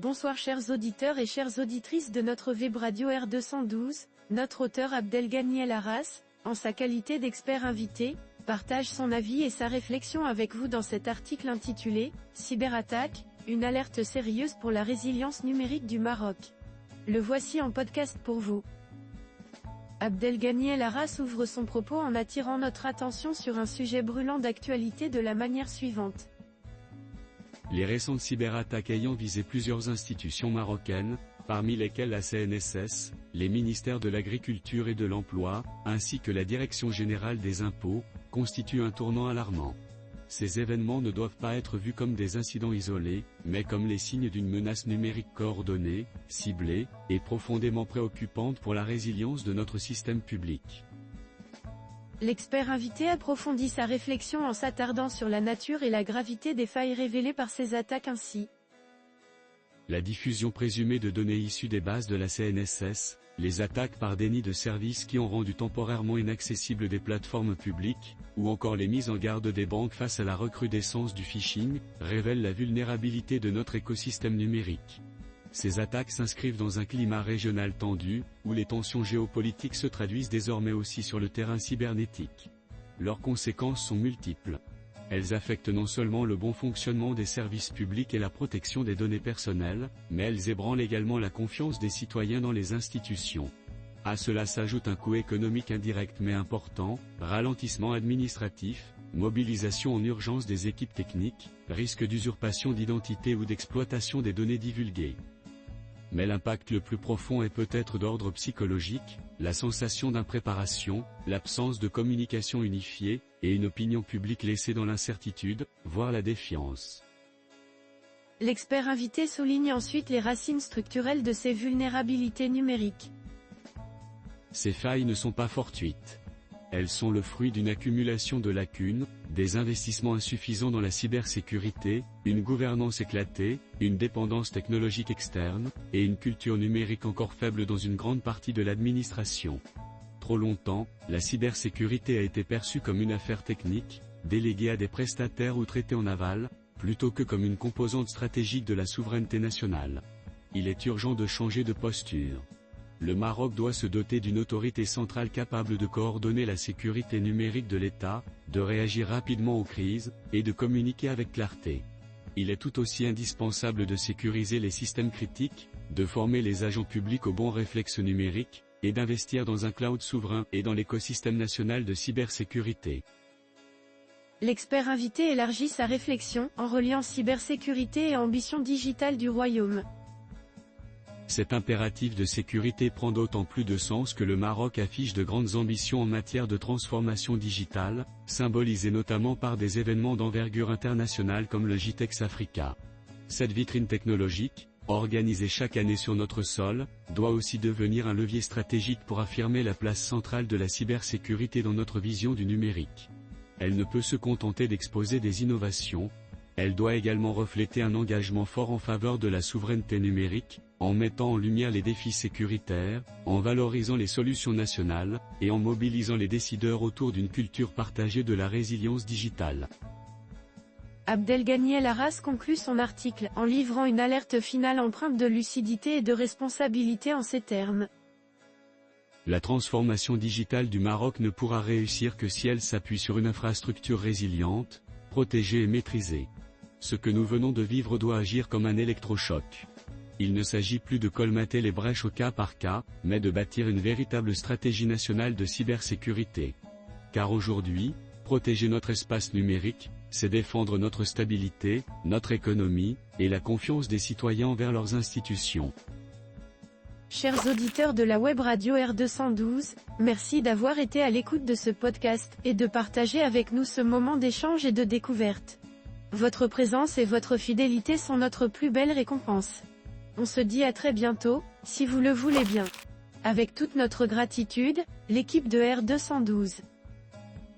Bonsoir chers auditeurs et chères auditrices de notre web radio R212, notre auteur Abdelghany El Arras, en sa qualité d'expert invité, partage son avis et sa réflexion avec vous dans cet article intitulé « Cyberattaque, une alerte sérieuse pour la résilience numérique du Maroc ». Le voici en podcast pour vous. Abdelghany El Arras ouvre son propos en attirant notre attention sur un sujet brûlant d'actualité de la manière suivante. Les récentes cyberattaques ayant visé plusieurs institutions marocaines, parmi lesquelles la CNSS, les ministères de l'Agriculture et de l'Emploi, ainsi que la Direction Générale des Impôts, constituent un tournant alarmant. Ces événements ne doivent pas être vus comme des incidents isolés, mais comme les signes d'une menace numérique coordonnée, ciblée, et profondément préoccupante pour la résilience de notre système public. L'expert invité approfondit sa réflexion en s'attardant sur la nature et la gravité des failles révélées par ces attaques ainsi. La diffusion présumée de données issues des bases de la CNSS, les attaques par déni de services qui ont rendu temporairement inaccessibles des plateformes publiques, ou encore les mises en garde des banques face à la recrudescence du phishing, révèlent la vulnérabilité de notre écosystème numérique. Ces attaques s'inscrivent dans un climat régional tendu, où les tensions géopolitiques se traduisent désormais aussi sur le terrain cybernétique. Leurs conséquences sont multiples. Elles affectent non seulement le bon fonctionnement des services publics et la protection des données personnelles, mais elles ébranlent également la confiance des citoyens dans les institutions. À cela s'ajoute un coût économique indirect mais important, ralentissement administratif, mobilisation en urgence des équipes techniques, risque d'usurpation d'identité ou d'exploitation des données divulguées. Mais l'impact le plus profond est peut-être d'ordre psychologique, la sensation d'impréparation, l'absence de communication unifiée, et une opinion publique laissée dans l'incertitude, voire la défiance. L'expert invité souligne ensuite les racines structurelles de ces vulnérabilités numériques. Ces failles ne sont pas fortuites. Elles sont le fruit d'une accumulation de lacunes, des investissements insuffisants dans la cybersécurité, une gouvernance éclatée, une dépendance technologique externe, et une culture numérique encore faible dans une grande partie de l'administration. Trop longtemps, la cybersécurité a été perçue comme une affaire technique, déléguée à des prestataires ou traitée en aval, plutôt que comme une composante stratégique de la souveraineté nationale. Il est urgent de changer de posture. Le Maroc doit se doter d'une autorité centrale capable de coordonner la sécurité numérique de l'État, de réagir rapidement aux crises, et de communiquer avec clarté. Il est tout aussi indispensable de sécuriser les systèmes critiques, de former les agents publics aux bons réflexes numériques, et d'investir dans un cloud souverain et dans l'écosystème national de cybersécurité. L'expert invité élargit sa réflexion en reliant cybersécurité et ambition digitale du royaume. Cet impératif de sécurité prend d'autant plus de sens que le Maroc affiche de grandes ambitions en matière de transformation digitale, symbolisées notamment par des événements d'envergure internationale comme le GITEX Africa. Cette vitrine technologique, organisée chaque année sur notre sol, doit aussi devenir un levier stratégique pour affirmer la place centrale de la cybersécurité dans notre vision du numérique. Elle ne peut se contenter d'exposer des innovations, elle doit également refléter un engagement fort en faveur de la souveraineté numérique, en mettant en lumière les défis sécuritaires, en valorisant les solutions nationales, et en mobilisant les décideurs autour d'une culture partagée de la résilience digitale. Abdelghany El Arras conclut son article en livrant une alerte finale empreinte de lucidité et de responsabilité en ces termes. La transformation digitale du Maroc ne pourra réussir que si elle s'appuie sur une infrastructure résiliente, protégée et maîtrisée. Ce que nous venons de vivre doit agir comme un électrochoc. Il ne s'agit plus de colmater les brèches au cas par cas, mais de bâtir une véritable stratégie nationale de cybersécurité. Car aujourd'hui, protéger notre espace numérique, c'est défendre notre stabilité, notre économie, et la confiance des citoyens envers leurs institutions. Chers auditeurs de la web radio R212, merci d'avoir été à l'écoute de ce podcast, et de partager avec nous ce moment d'échange et de découverte. Votre présence et votre fidélité sont notre plus belle récompense. On se dit à très bientôt, si vous le voulez bien. Avec toute notre gratitude, l'équipe de R212.